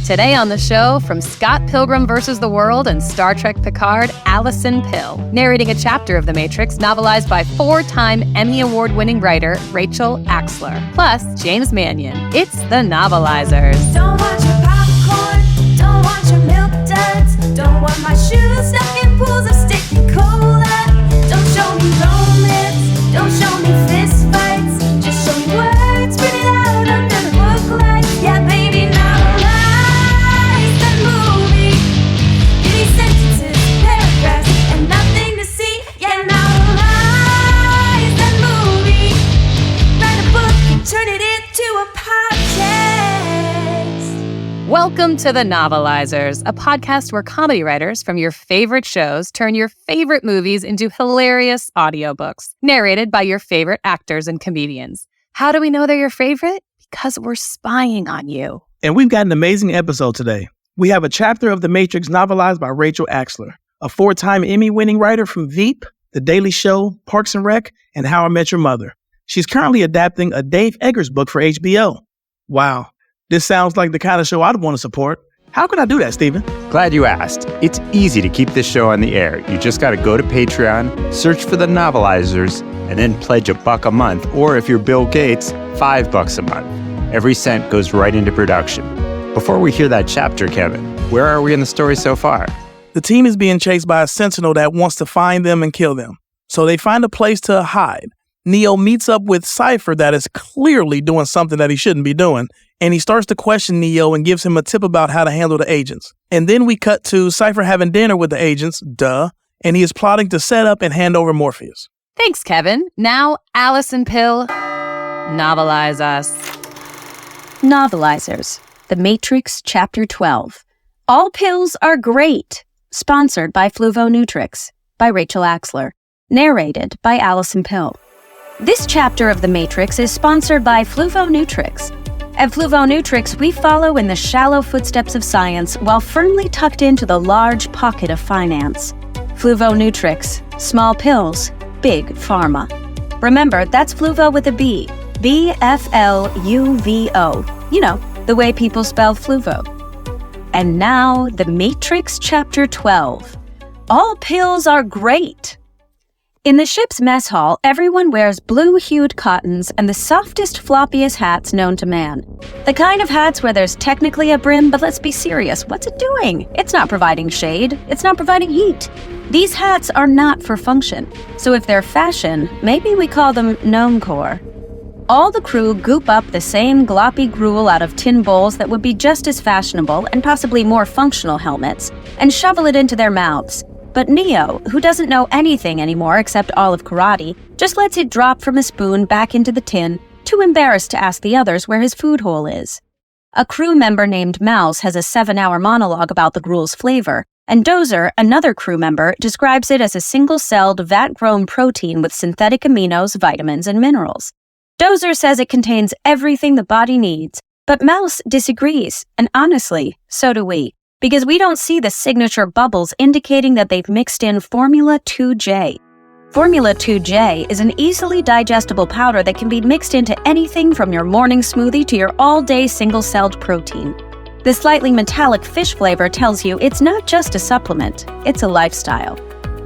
Today on the show, from Scott Pilgrim vs. the World and Star Trek Picard, Alison Pill, narrating a chapter of The Matrix novelized by 4-time Emmy Award-winning writer Rachel Axler, plus James Mannion. It's The Novelizers. Don't want your popcorn, don't want your milk duds, don't want my shoes stuck in pools of sticky cola. Don't show me romance, don't show me fist fights, just show me words printed out under the book lights. Yeah, baby, novelize the movie. Give me sentences, paragraphs, and nothing to see. Yeah, novelize the movie. Write a book and turn it into a podcast. Welcome to The Novelizers, a podcast where comedy writers from your favorite shows turn your favorite movies into hilarious audiobooks, narrated by your favorite actors and comedians. How do we know they're your favorite? Because we're spying on you. And we've got an amazing episode today. We have a chapter of The Matrix novelized by Rachel Axler, a 4-time Emmy-winning writer from Veep, The Daily Show, Parks and Rec, and How I Met Your Mother. She's currently adapting a Dave Eggers book for HBO. Wow, this sounds like the kind of show I'd want to support. How can I do that, Stephen? Glad you asked. It's easy to keep this show on the air. You just got to go to Patreon, search for The Novelizers, and then pledge $1 a month, or if you're Bill Gates, $5 a month. Every cent goes right into production. Before we hear that chapter, Kevin, where are we in the story so far? The team is being chased by a sentinel that wants to find them and kill them. So they find a place to hide. Neo meets up with Cypher that is clearly doing something that he shouldn't be doing, and he starts to question Neo and gives him a tip about how to handle the agents. And then we cut to Cypher having dinner with the agents, and he is plotting to set up and hand over Morpheus. Thanks, Kevin. Now, Alison Pill, novelize us. Novelizers, The Matrix, Chapter 12. All pills are great. Sponsored by Fluvonutrix, by Rachel Axler. Narrated by Alison Pill. This chapter of The Matrix is sponsored by Fluvonutrix. At Fluvonutrix, we follow in the shallow footsteps of science while firmly tucked into the large pocket of finance. Fluvonutrix, small pills, big pharma. Remember, that's Fluvo with a B. B-F-L-U-V-O. You know, the way people spell Fluvo. And now, The Matrix Chapter 12. All pills are great. In the ship's mess hall, everyone wears blue-hued cottons and the softest, floppiest hats known to man. The kind of hats where there's technically a brim, but let's be serious, what's it doing? It's not providing shade. It's not providing heat. These hats are not for function. So if they're fashion, maybe we call them gnomecore. All the crew goop up the same gloppy gruel out of tin bowls that would be just as fashionable and possibly more functional helmets, and shovel it into their mouths. But Neo, who doesn't know anything anymore except all of karate, just lets it drop from a spoon back into the tin, too embarrassed to ask the others where his food hole is. A crew member named Mouse has a 7-hour monologue about the gruel's flavor, and Dozer, another crew member, describes it as a single-celled, vat-grown protein with synthetic aminos, vitamins, and minerals. Dozer says it contains everything the body needs, but Mouse disagrees, and honestly, so do we. Because we don't see the signature bubbles indicating that they've mixed in Formula 2J. Formula 2J is an easily digestible powder that can be mixed into anything from your morning smoothie to your all-day single-celled protein. The slightly metallic fish flavor tells you it's not just a supplement, it's a lifestyle.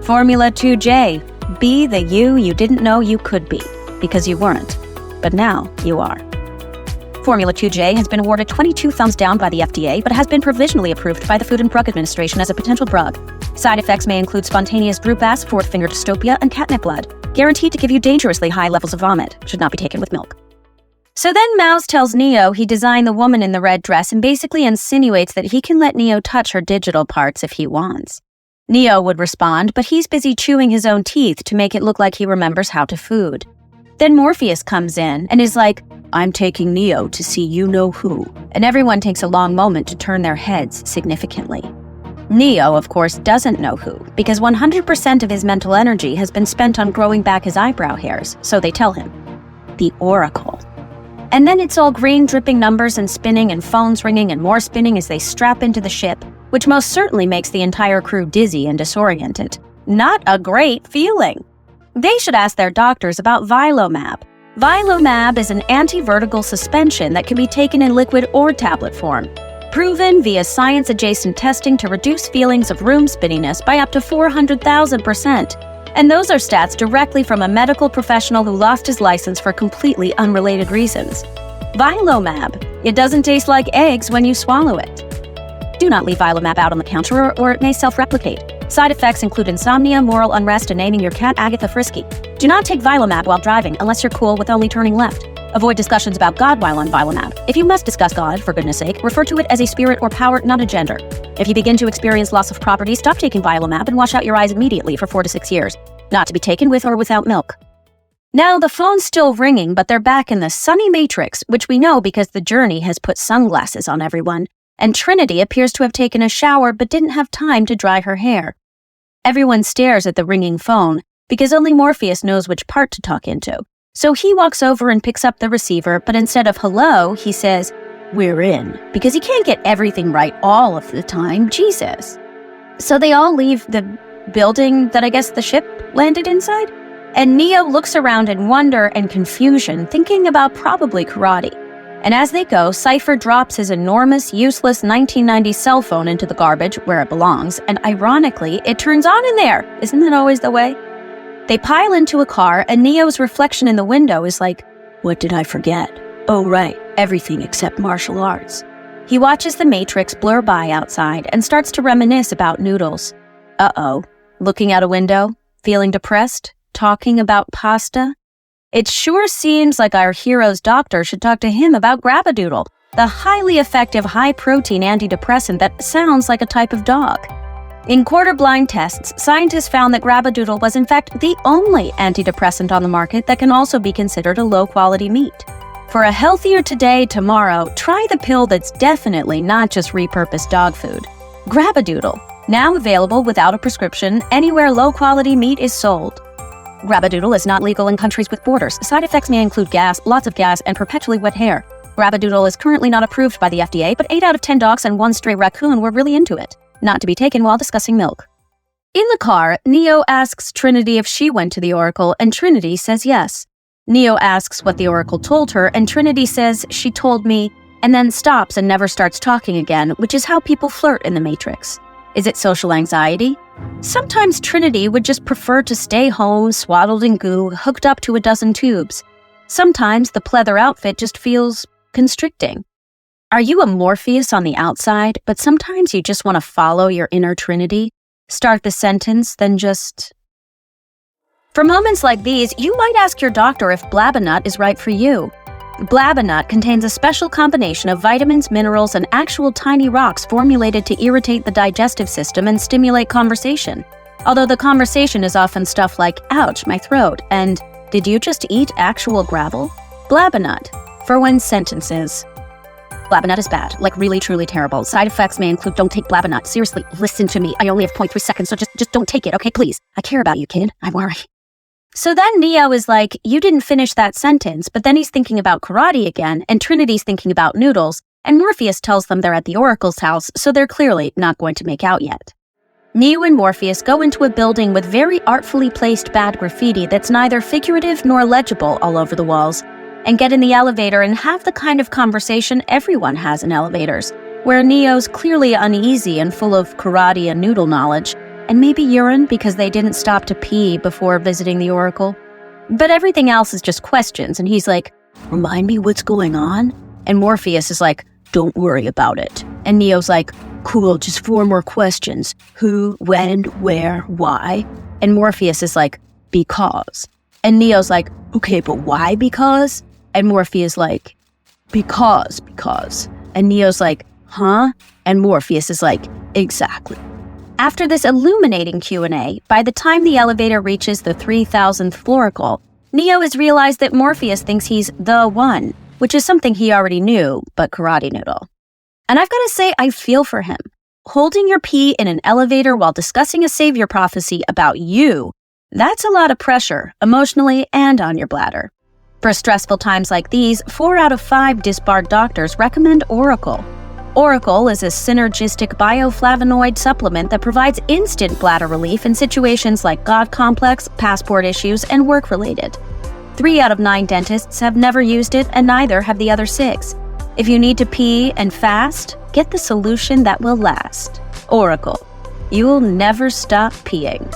Formula 2J, be the you didn't know you could be, because you weren't. But now you are. Formula 2J has been awarded 22 thumbs down by the FDA, but has been provisionally approved by the Food and Drug Administration as a potential drug. Side effects may include spontaneous droop ass, fourth finger dystopia, and catnip blood. Guaranteed to give you dangerously high levels of vomit. Should not be taken with milk. So then Mouse tells Neo he designed the woman in the red dress and basically insinuates that he can let Neo touch her digital parts if he wants. Neo would respond, but he's busy chewing his own teeth to make it look like he remembers how to food. Then Morpheus comes in and is like, I'm taking Neo to see you-know-who, and everyone takes a long moment to turn their heads significantly. Neo, of course, doesn't know who, because 100% of his mental energy has been spent on growing back his eyebrow hairs, so they tell him. The Oracle. And then it's all green dripping numbers and spinning and phones ringing and more spinning as they strap into the ship, which most certainly makes the entire crew dizzy and disoriented. Not a great feeling. They should ask their doctors about Vilomab. Vilomab is an anti-vertical suspension that can be taken in liquid or tablet form. proven via science-adjacent testing to reduce feelings of room spinniness by up to 400,000%. And those are stats directly from a medical professional who lost his license for completely unrelated reasons. Vilomab. It doesn't taste like eggs when you swallow it. Do not leave Vilomab out on the counter or it may self-replicate. Side effects include insomnia, moral unrest, and naming your cat Agatha Frisky. Do not take Vilomab while driving unless you're cool with only turning left. Avoid discussions about God while on Vilomab. If you must discuss God, for goodness sake, refer to it as a spirit or power, not a gender. If you begin to experience loss of property, stop taking Vilomab and wash out your eyes immediately for 4 to 6 years. Not to be taken with or without milk. Now, the phone's still ringing, but they're back in the sunny Matrix, which we know because the Journey has put sunglasses on everyone, and Trinity appears to have taken a shower but didn't have time to dry her hair. Everyone stares at the ringing phone because only Morpheus knows which part to talk into. So he walks over and picks up the receiver, but instead of hello, he says, "We're in," because he can't get everything right all of the time. Jesus. So they all leave the building that I guess the ship landed inside, and Neo looks around in wonder and confusion, thinking about probably karate. And as they go, Cypher drops his enormous, useless 1990s cell phone into the garbage where it belongs, and ironically, it turns on in there. Isn't that always the way? They pile into a car, and Neo's reflection in the window is like, "What did I forget? Oh, right, everything except martial arts." He watches the Matrix blur by outside and starts to reminisce about noodles. Uh-oh. Looking out a window, feeling depressed, talking about pasta. It sure seems like our hero's doctor should talk to him about Grabadoodle, the highly effective high-protein antidepressant that sounds like a type of dog. In quarter-blind tests, scientists found that Grabadoodle was in fact the only antidepressant on the market that can also be considered a low-quality meat. For a healthier today, tomorrow, try the pill that's definitely not just repurposed dog food. Grabadoodle, now available without a prescription anywhere low-quality meat is sold. Grabadoodle is not legal in countries with borders. Side effects may include gas, lots of gas, and perpetually wet hair. Grabadoodle is currently not approved by the FDA, but 8 out of 10 dogs and 1 stray raccoon were really into it. Not to be taken while discussing milk. In the car, Neo asks Trinity if she went to the Oracle, and Trinity says yes. Neo asks what the Oracle told her, and Trinity says she told me, and then stops and never starts talking again, which is how people flirt in the Matrix. Is it social anxiety? Sometimes Trinity would just prefer to stay home, swaddled in goo, hooked up to a dozen tubes. Sometimes the pleather outfit just feels constricting. Are you a Morpheus on the outside, but sometimes you just want to follow your inner Trinity? Start the sentence, then just... For moments like these, you might ask your doctor if Blabinut is right for you. Blabinut contains a special combination of vitamins, minerals, and actual tiny rocks formulated to irritate the digestive system and stimulate conversation. Although the conversation is often stuff like, "Ouch, my throat," and "Did you just eat actual gravel?" Blabinut, for when sentences. Blabinut is bad, like really, truly terrible. Side effects may include, don't take Blabinut. Seriously, listen to me. I only have 0.3 seconds, so just don't take it, okay, please. I care about you, kid. I worry. So then Neo is like, you didn't finish that sentence, but then he's thinking about karate again, and Trinity's thinking about noodles, and Morpheus tells them they're at the Oracle's house, so they're clearly not going to make out yet. Neo and Morpheus go into a building with very artfully placed bad graffiti that's neither figurative nor legible all over the walls, and get in the elevator and have the kind of conversation everyone has in elevators, where Neo's clearly uneasy and full of karate and noodle knowledge, and maybe urine because they didn't stop to pee before visiting the Oracle. But everything else is just questions, and he's like, "Remind me what's going on?" And Morpheus is like, "Don't worry about it." And Neo's like, "Cool, just 4 more questions. Who, when, where, why?" And Morpheus is like, "Because." And Neo's like, "Okay, but why because?" And Morpheus like, because. And Neo's like, "Huh?" And Morpheus is like, "Exactly." After this illuminating Q&A, by the time the elevator reaches the 3000th floracle, Neo has realized that Morpheus thinks he's the one, which is something he already knew, but karate noodle. And I've got to say, I feel for him. Holding your pee in an elevator while discussing a savior prophecy about you, that's a lot of pressure, emotionally and on your bladder. For stressful times like these, 4 out of 5 disbarred doctors recommend Oracle. Oracle is a synergistic bioflavonoid supplement that provides instant bladder relief in situations like God complex, passport issues, and work-related. 3 out of 9 dentists have never used it, and neither have the other 6. If you need to pee and fast, get the solution that will last. Oracle. You'll never stop peeing.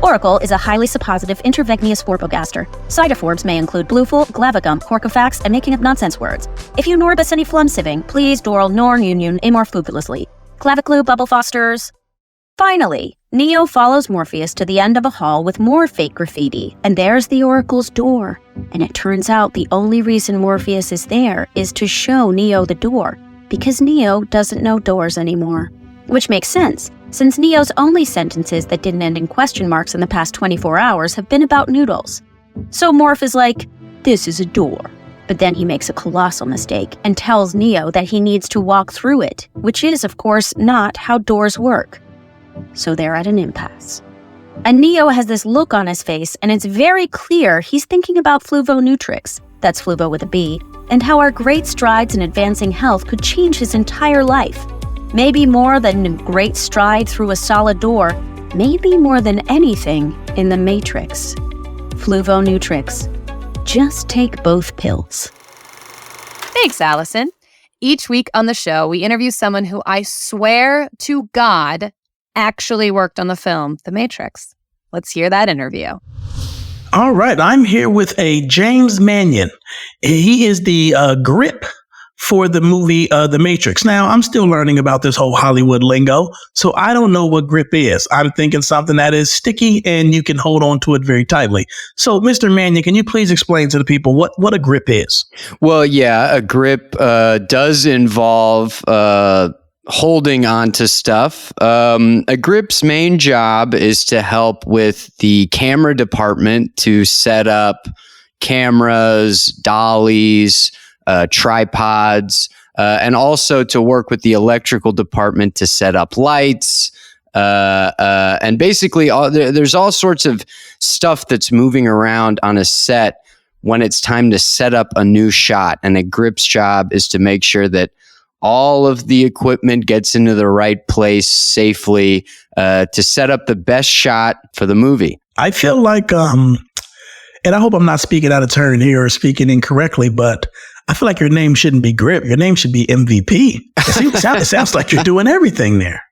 Oracle is a highly suppositive intravenous orbogaster. Side effects may include blueful, glavigum, corcofax, and making of nonsense words. If you norbus any flumsiving, please doral nor union amor fugulously. Claviclu bubble fosters. Finally, Neo follows Morpheus to the end of a hall with more fake graffiti, and there's the Oracle's door. And it turns out the only reason Morpheus is there is to show Neo the door, because Neo doesn't know doors anymore. Which makes sense, since Neo's only sentences that didn't end in question marks in the past 24 hours have been about noodles. So Morph is like, this is a door. But then he makes a colossal mistake and tells Neo that he needs to walk through it, which is, of course, not how doors work. So they're at an impasse. And Neo has this look on his face, and it's very clear he's thinking about Fluvonutrix, that's Fluvo with a B, and how our great strides in advancing health could change his entire life. Maybe more than a great stride through a solid door, maybe more than anything in the Matrix. Fluvonutrix. Just take both pills. Thanks, Allison. Each week on the show, we interview someone who I swear to God actually worked on the film The Matrix. Let's hear that interview. All right, I'm here with a James Mannion. He is the grip for the movie The Matrix. Now, I'm still learning about this whole Hollywood lingo, so I don't know what grip is. I'm thinking something that is sticky and you can hold on to it very tightly. So, Mr. Mannion, can you please explain to the people what a grip is? Well, yeah, a grip does involve holding on to stuff. A grip's main job is to help with the camera department to set up cameras, dollies, tripods, and also to work with the electrical department to set up lights. And basically, there's all sorts of stuff that's moving around on a set when it's time to set up a new shot. And a grip's job is to make sure that all of the equipment gets into the right place safely to set up the best shot for the movie. I feel like, and I hope I'm not speaking out of turn here or speaking incorrectly, but I feel like your name shouldn't be Grip. Your name should be MVP. It sounds like you're doing everything there.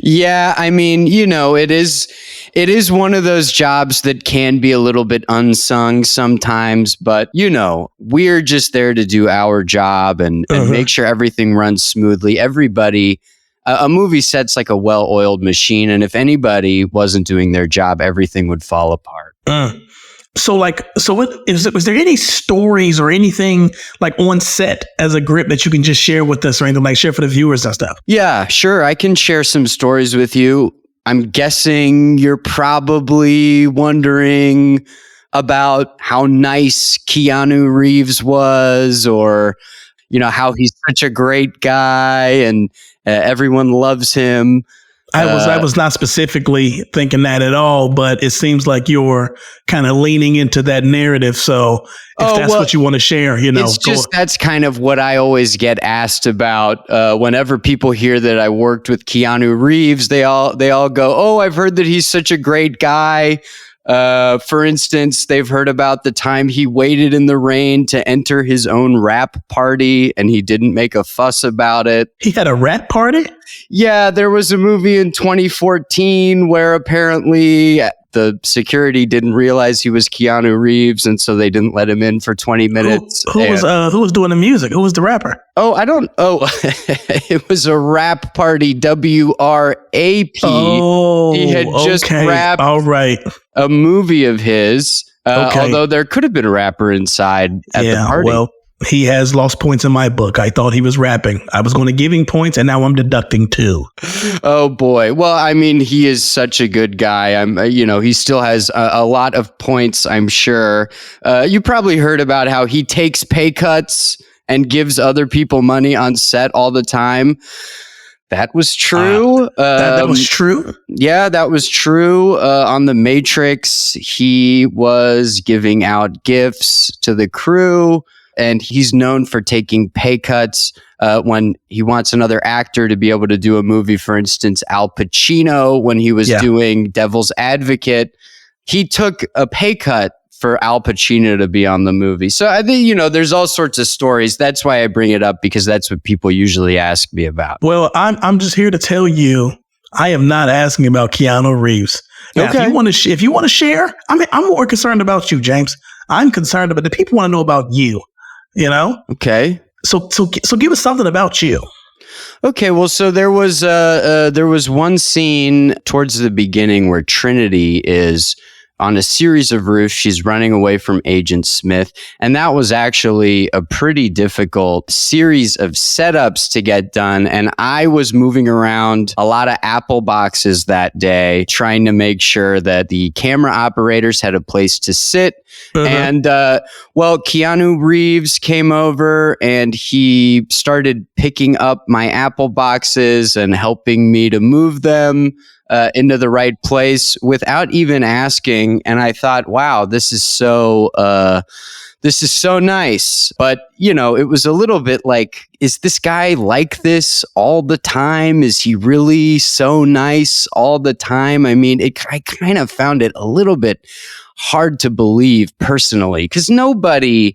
Yeah, I mean, it is one of those jobs that can be a little bit unsung sometimes, but we're just there to do our job and make sure everything runs smoothly. Everybody, a movie set's like a well-oiled machine, and if anybody wasn't doing their job, everything would fall apart. Was there any stories or anything like on set as a grip that you can just share with us or anything, like share for the viewers and stuff? Yeah, sure. I can share some stories with you. I'm guessing you're probably wondering about how nice Keanu Reeves was, or, how he's such a great guy and everyone loves him. I was not specifically thinking that at all, but it seems like you're kind of leaning into that narrative. So if that's what you want to share, it's just that's kind of what I always get asked about. Whenever people hear that I worked with Keanu Reeves, they all go, "Oh, I've heard that he's such a great guy." For instance, they've heard about the time he waited in the rain to enter his own rap party and he didn't make a fuss about it. He had a rap party? Yeah, there was a movie in 2014 where apparently the security didn't realize he was Keanu Reeves, and so they didn't let him in for 20 minutes. Who was doing the music? Who was the rapper? It was a rap party, WRAP. Oh, he had just rapped a movie of his, although there could have been a rapper inside at the party. Well, he has lost points in my book. I thought he was rapping. I was going to give him points, and now I'm deducting 2. Oh boy. Well, I mean, he is such a good guy. He still has a lot of points, I'm sure. You probably heard about how he takes pay cuts and gives other people money on set all the time. That was true. That was true? Yeah, that was true. On The Matrix, he was giving out gifts to the crew. And he's known for taking pay cuts when he wants another actor to be able to do a movie. For instance, Al Pacino, when he was doing Devil's Advocate, he took a pay cut for Al Pacino to be on the movie. So I think, there's all sorts of stories. That's why I bring it up, because that's what people usually ask me about. Well, I'm just here to tell you, I am not asking about Keanu Reeves. Now, Okay. if you want to share, I'm more concerned about you, James. I'm concerned about the people want to know about you. Okay. So give us something about you. Okay, well, so there was one scene towards the beginning where Trinity is on a series of roofs. She's running away from Agent Smith. And that was actually a pretty difficult series of setups to get done. And I was moving around a lot of Apple boxes that day, trying to make sure that the camera operators had a place to sit. And, Keanu Reeves came over and he started picking up my Apple boxes and helping me to move them into the right place without even asking. And I thought, wow, this is so nice. But, it was a little bit like, is this guy like this all the time? Is he really so nice all the time? I mean, I kind of found it a little bit hard to believe personally, because nobody's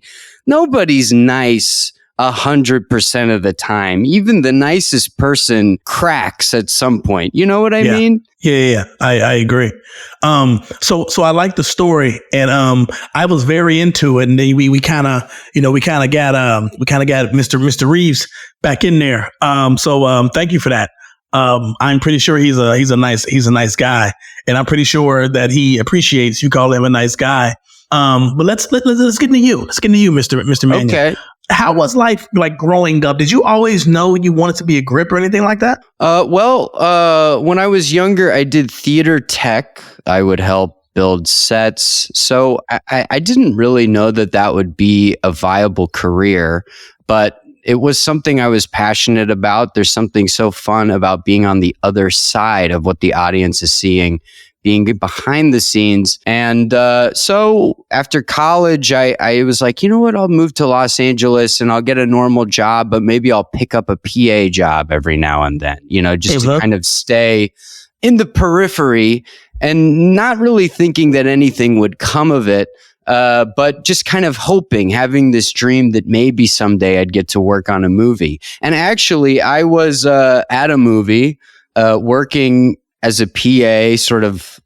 nice 100% of the time. Even the nicest person cracks at some point. You know what I mean? Yeah. I agree. So I like the story, and I was very into it, and then we kind of got Mr. Reeves back in there. So thank you for that. I'm pretty sure he's a nice guy, and I'm pretty sure that he appreciates you call him a nice guy. But let's get into you. Let's get into you, Mr. Mannion. Okay. How was life like growing up? Did you always know you wanted to be a grip or anything like that? When I was younger, I did theater tech. I would help build sets. So I didn't really know that would be a viable career, but it was something I was passionate about. There's something so fun about being on the other side of what the audience is seeing, being behind the scenes. And so after college, I was like, you know what? I'll move to Los Angeles and I'll get a normal job, but maybe I'll pick up a PA job every now and then, just to kind of stay in the periphery and not really thinking that anything would come of it. But just kind of hoping, having this dream that maybe someday I'd get to work on a movie. And actually, I was at a movie working as a PA, sort of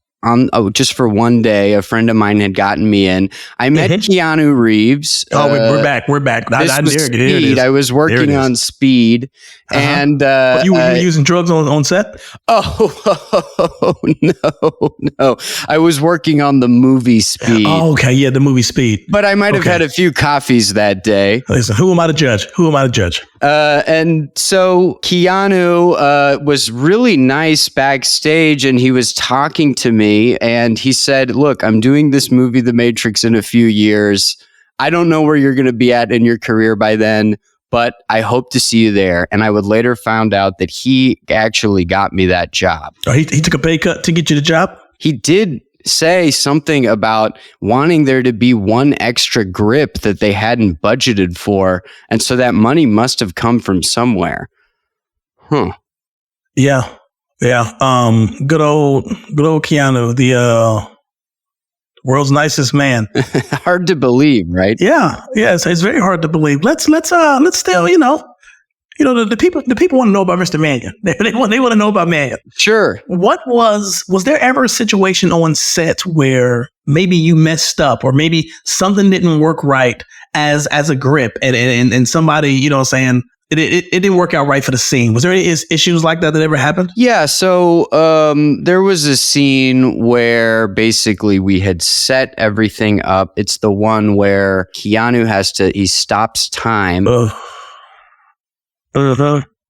just for one day. A friend of mine had gotten me in. I met Keanu Reeves. We're back. This was Speed. I was working on Speed, and you were using drugs on set. Oh no! I was working on the movie Speed. Oh, okay, yeah, the movie Speed. But I might have had a few coffees that day. Listen, who am I to judge? And so Keanu was really nice backstage, and he was talking to me, and he said, "Look, I'm doing this movie, The Matrix, in a few years. I don't know where you're going to be at in your career by then, but I hope to see you there." And I would later found out that he actually got me that job. Oh, he took a pay cut to get you the job? He did say something about wanting there to be one extra grip that they hadn't budgeted for. And so that money must have come from somewhere. Yeah. Good old Keanu, the world's nicest man. Hard to believe, right? Yeah. It's very hard to believe. Let's still, the people want to know about Mr. Mannion. They want to know about Mannion. Sure. What was there ever a situation on set where maybe you messed up, or maybe something didn't work right as a grip, and somebody, saying it didn't work out right for the scene? Was there any issues like that ever happened? Yeah. So there was a scene where basically we had set everything up. It's the one where Keanu he stops time.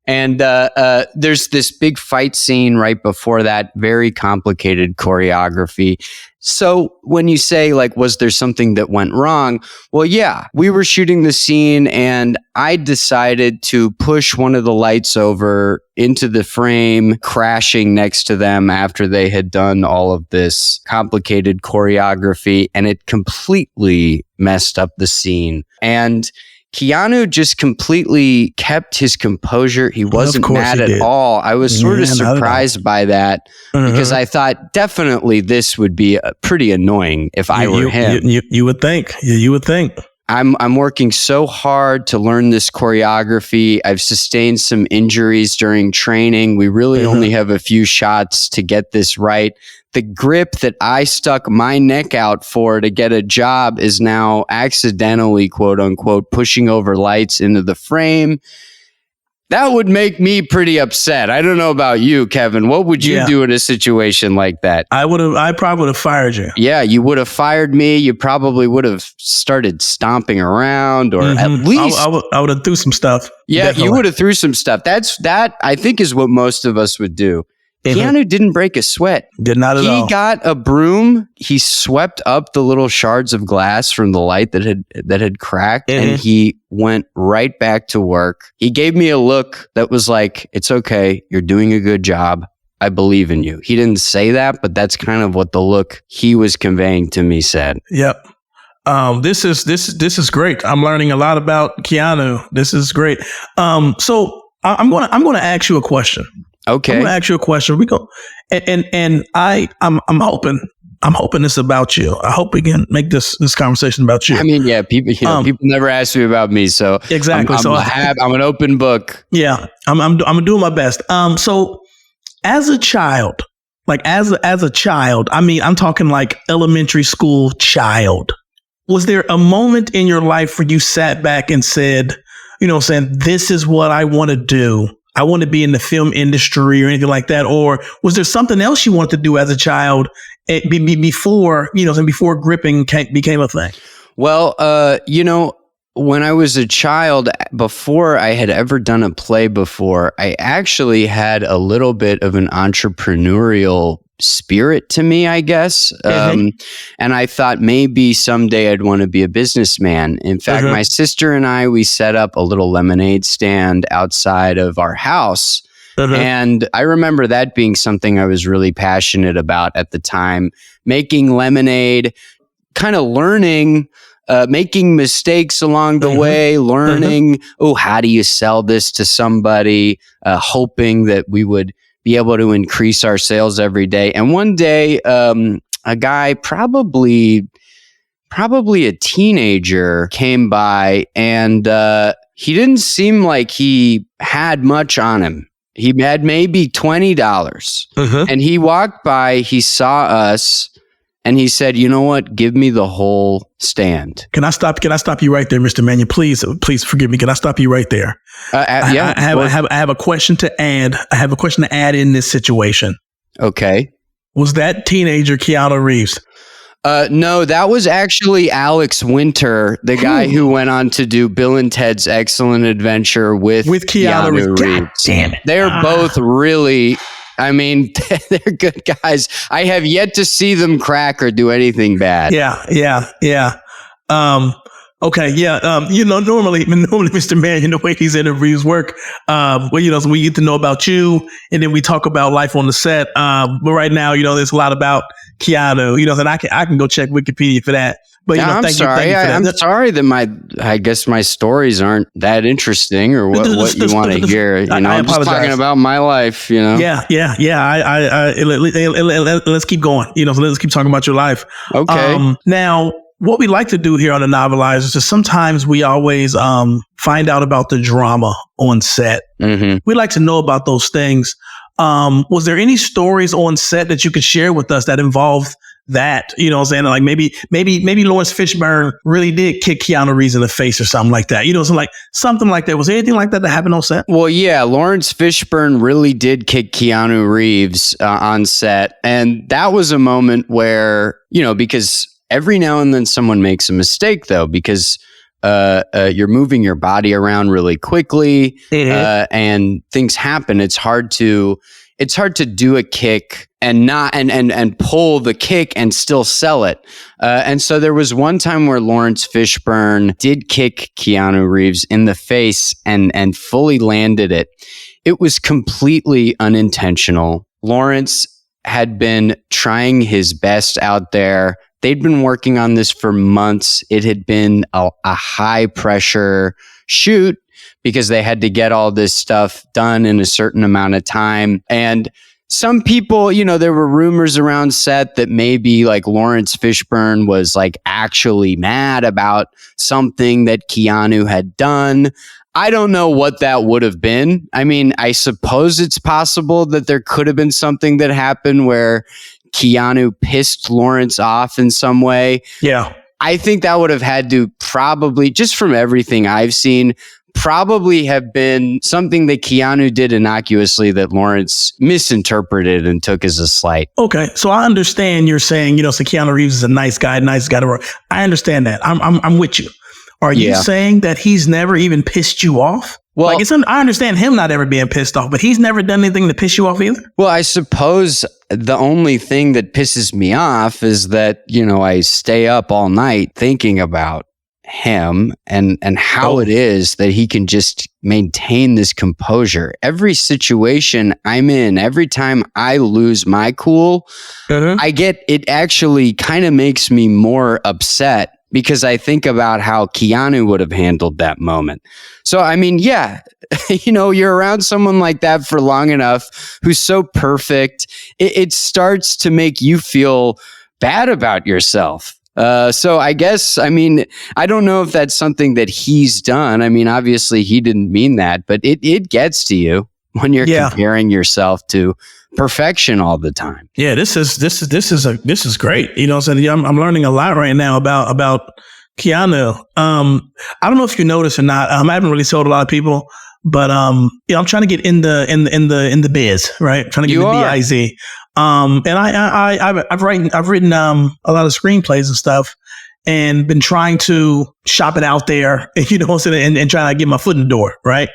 And there's this big fight scene right before that, very complicated choreography. So when you say, like, was there something that went wrong? Well, yeah, we were shooting the scene and I decided to push one of the lights over into the frame, crashing next to them after they had done all of this complicated choreography, and it completely messed up the scene. And Keanu just completely kept his composure. He wasn't mad at all. I was sort of surprised by that because I thought definitely this would be pretty annoying if I were him. You would think. You would think. I'm working so hard to learn this choreography. I've sustained some injuries during training. We really only have a few shots to get this right. The grip that I stuck my neck out for to get a job is now accidentally, quote unquote, pushing over lights into the frame. That would make me pretty upset. I don't know about you, Kevin. What would you do in a situation like that? I probably would have fired you. Yeah, you would have fired me. You probably would have started stomping around, or at least I would have threw some stuff. Yeah, definitely. You would have threw some stuff. That I think is what most of us would do. Keanu didn't break a sweat. Did not at all. He got a broom. He swept up the little shards of glass from the light that had cracked, and he went right back to work. He gave me a look that was like, "It's okay. You're doing a good job. I believe in you." He didn't say that, but that's kind of what the look he was conveying to me said. Yep. This is great. I'm learning a lot about Keanu. This is great. So I'm gonna ask you a question. Okay. I'm gonna ask you a question. We go, and I'm hoping this about you. I hope we can make this conversation about you. I mean, yeah, people never ask me about me, so exactly. I'm an open book. Yeah, I'm doing my best. So as a child, as a child, I mean, I'm talking like elementary school child. Was there a moment in your life where you sat back and said, this is what I want to do? I want to be in the film industry or anything like that? Or was there something else you wanted to do as a child before gripping became a thing? Well, when I was a child, before I had ever done a play before, I actually had a little bit of an entrepreneurial spirit to me, I guess. And I thought maybe someday I'd want to be a businessman. In fact, my sister and I, we set up a little lemonade stand outside of our house. And I remember that being something I was really passionate about at the time, making lemonade, kind of learning, making mistakes along the way, learning, how do you sell this to somebody, hoping that we would be able to increase our sales every day. And one day, a guy, probably a teenager, came by, and he didn't seem like he had much on him. He had maybe $20. And he walked by, he saw us, and he said, "You know what? Give me the whole stand." Can I stop you right there, Mr. Mannion? Please forgive me. Can I stop you right there? Yeah. I have a question to add. I have a question to add in this situation. Okay. Was that teenager Keanu Reeves? No, that was actually Alex Winter, the guy who went on to do Bill and Ted's Excellent Adventure with Keanu Reeves. God damn it. They're both really... I mean, they're good guys. I have yet to see them crack or do anything bad. Yeah. Okay. Yeah. Normally, Mr. Mannion, the way these interviews work, so we get to know about you, and then we talk about life on the set. But right now, there's a lot about Keanu, and I can go check Wikipedia for that. But I'm sorry. I'm sorry that I guess my stories aren't that interesting, or what you want to hear. I'm just talking about my life. Yeah. Let's keep going. So let's keep talking about your life. Okay. Now, what we like to do here on the Novelized is sometimes we always find out about the drama on set. We like to know about those things. Was there any stories on set that you could share with us that involved that? Like maybe Lawrence Fishburne really did kick Keanu Reeves in the face or something like that. Something like that. Was there anything like that happened on set? Well, yeah, Lawrence Fishburne really did kick Keanu Reeves on set, and that was a moment where because every now and then someone makes a mistake, though, because you're moving your body around really quickly, and things happen. It's hard to do a kick and not and pull the kick and still sell it. And so there was one time where Lawrence Fishburne did kick Keanu Reeves in the face and fully landed it. It was completely unintentional. Lawrence had been trying his best out there They'd been working on this for months. It had been a high pressure shoot because they had to get all this stuff done in a certain amount of time. And some people, there were rumors around set that maybe like Lawrence Fishburne was like actually mad about something that Keanu had done. I don't know what that would have been. I mean, I suppose it's possible that there could have been something that happened where Keanu pissed Lawrence off in some way. Yeah. I think that would have had to probably, just from everything I've seen, probably have been something that Keanu did innocuously that Lawrence misinterpreted and took as a slight. Okay, so I understand you're saying, so Keanu Reeves is a nice guy to work. I understand that. I'm with you. Are you saying that he's never even pissed you off? Well, I understand him not ever being pissed off, but he's never done anything to piss you off either? Well, I suppose the only thing that pisses me off is that, I stay up all night thinking about him and how it is that he can just maintain this composure. Every situation I'm in, every time I lose my cool, it actually kind of makes me more upset because I think about how Keanu would have handled that moment. So, I mean, yeah, you're around someone like that for long enough who's so perfect, it starts to make you feel bad about yourself. So I guess, I mean, I don't know if that's something that he's done. I mean, obviously he didn't mean that, but it gets to you when you're comparing yourself to perfection all the time. Yeah, this is great. I'm learning a lot right now about Keanu. I don't know if you noticed or not. I haven't really told a lot of people, but I'm trying to get in the biz, right? I'm trying to get in the biz. And I've written a lot of screenplays and stuff, and been trying to shop it out there, and trying to get my foot in the door, right?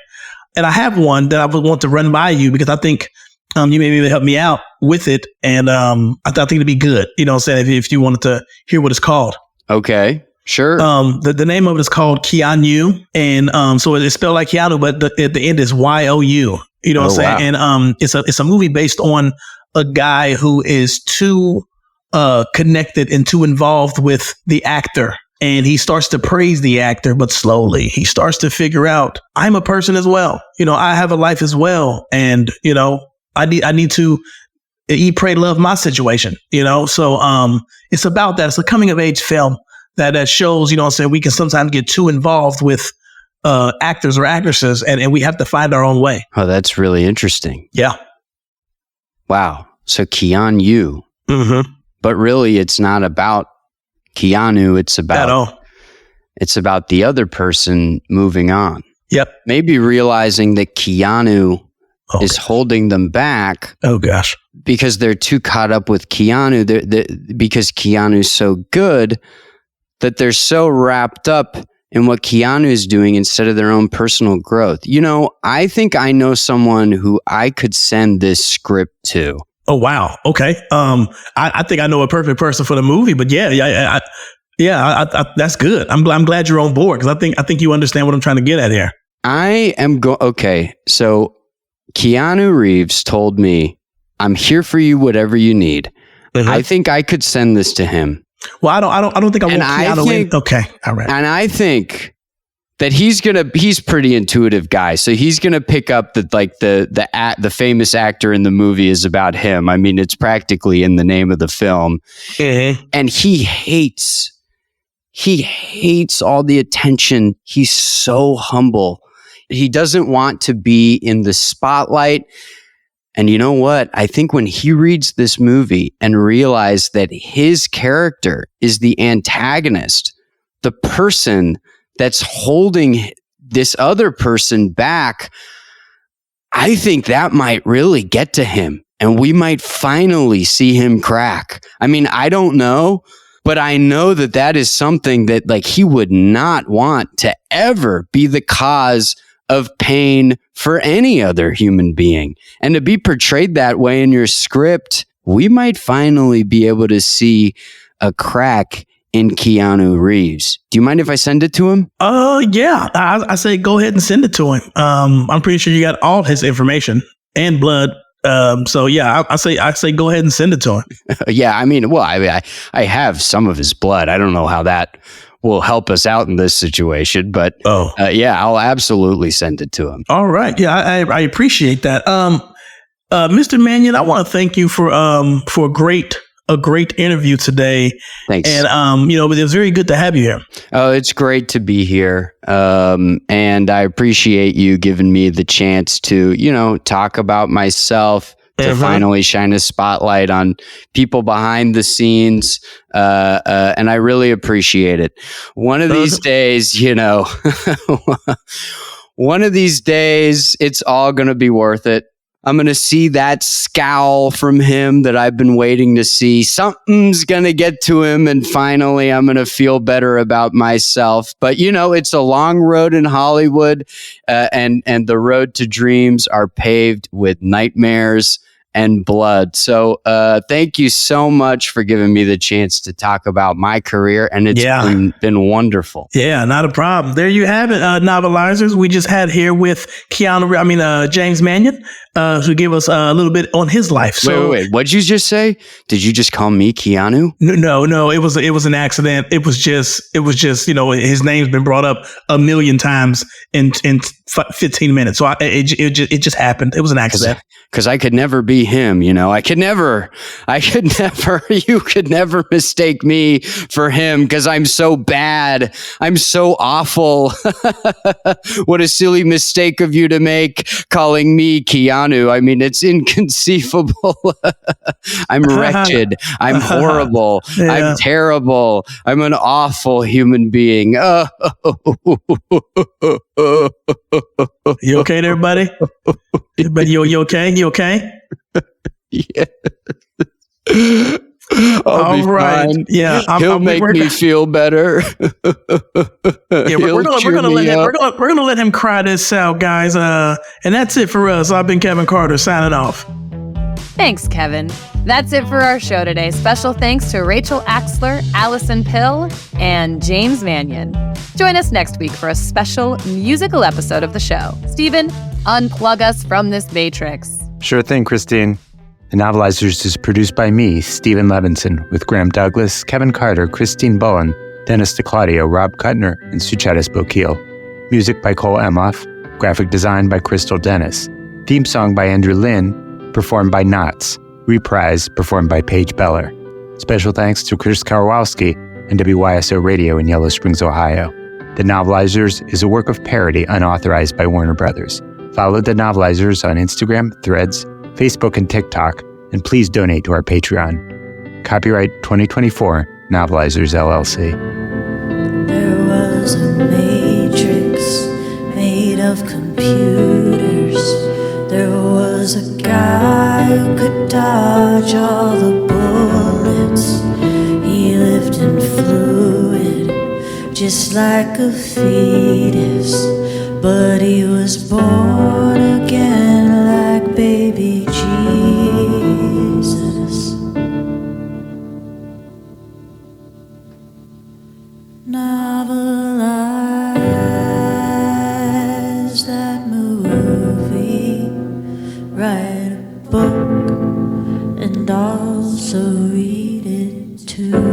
And I have one that I would want to run by you because I think you may be able to help me out with it, and I think it'd be good. If you wanted to hear what it's called. Okay, sure. The name of it is called Keanu, and so it's spelled like Keanu, but at the end is Y-O-U. You know what I'm saying? Wow. And it's a movie based on a guy who is too connected and too involved with the actor. And he starts to praise the actor, but slowly he starts to figure out, I'm a person as well. I have a life as well. And, I need to eat, pray, love my situation, So it's about that. It's a coming of age film that shows, we can sometimes get too involved with actors or actresses, and we have to find our own way. Oh, that's really interesting. Yeah. Wow. So Keanu. Mm-hmm. But really, it's not about Keanu. It's about the other person moving on. Yep. Maybe realizing that Keanu is holding them back. Oh, gosh. Because they're too caught up with Keanu. Because Keanu's so good that they're so wrapped up in what Keanu is doing instead of their own personal growth. I think I know someone who I could send this script to. Oh, wow. Okay. I think I know a perfect person for the movie, but yeah, that's good. I'm glad you're on board because I think you understand what I'm trying to get at here. Okay. So Keanu Reeves told me, I'm here for you, whatever you need. Mm-hmm. I think I could send this to him. Well, I don't think I want Keanu in. Okay. All right. And I think that he's pretty intuitive guy. So he's going to pick up that like the famous actor in the movie is about him. I mean, it's practically in the name of the film. Mm-hmm. And he hates all the attention. He's so humble. He doesn't want to be in the spotlight. And you know what? I think when he reads this movie and realizes that his character is the antagonist, the person that's holding this other person back, I think that might really get to him. And we might finally see him crack. I mean, I don't know, but I know that is something that like he would not want to ever be the cause of pain for any other human being. And to be portrayed that way in your script, we might finally be able to see a crack in Keanu Reeves. Do you mind if I send it to him? Yeah. I say go ahead and send it to him. I'm pretty sure you got all his information and blood So yeah, I say go ahead and send it to him. Yeah, I mean, well, I have some of his blood. I don't know how that will help us out in this situation, but yeah, I'll absolutely send it to him. All right. Yeah, I appreciate that. Mr. Mannion, I want to thank you for a great interview today. Thanks. And it was very good to have you here. Oh, it's great to be here. And I appreciate you giving me the chance to, talk about myself, to finally shine a spotlight on people behind the scenes. And I really appreciate it. One of these days, one of these days, it's all going to be worth it. I'm going to see that scowl from him that I've been waiting to see. Something's going to get to him, and finally I'm going to feel better about myself. But, it's a long road in Hollywood, and the road to dreams are paved with nightmares and blood. So thank you so much for giving me the chance to talk about my career, and it's been wonderful. Yeah, not a problem. There you have it, novelizers. We just had here with James Mannion, who gave us a little bit on his life. So, wait, what'd you just say? Did you just call me Keanu? No, it was an accident. It was just his name's been brought up a million times in 15 minutes. So it just happened. It was an accident. Because I could never be him, you could never, you could never mistake me for him because I'm so bad. I'm so awful. What a silly mistake of you to make calling me Keanu. I mean, it's inconceivable. I'm wretched. I'm horrible. Yeah. I'm terrible. I'm an awful human being. You okay there, buddy? But you okay? You okay? Yeah. All right. Fine. Yeah. He'll make me feel better. Yeah, we're gonna let him cry this out, guys. And that's it for us. I've been Kevin Carter signing off. Thanks, Kevin. That's it for our show today. Special thanks to Rachel Axler, Alison Pill, and James Mannion. Join us next week for a special musical episode of the show. Stephen, unplug us from this matrix. Sure thing, Christine. The Novelizers is produced by me, Stephen Levinson, with Graham Douglas, Kevin Carter, Christine Bowen, Dennis DeClaudio, Rob Kuttner, and Sucharis Bokil. Music by Cole Emhoff. Graphic design by Crystal Dennis. Theme song by Andrew Lynn, performed by Knots. Reprise, performed by Paige Beller. Special thanks to Chris Karwowski and WYSO Radio in Yellow Springs, Ohio. The Novelizers is a work of parody unauthorized by Warner Brothers. Follow The Novelizers on Instagram, Threads, Facebook, and TikTok, and please donate to our Patreon. Copyright 2024, Novelizers, LLC. There was a matrix made of computers. There was a guy who could dodge all the bullets. He lived in fluid, just like a fetus. But he was born again like baby Jesus. Novelize that movie, write a book, and also read it too.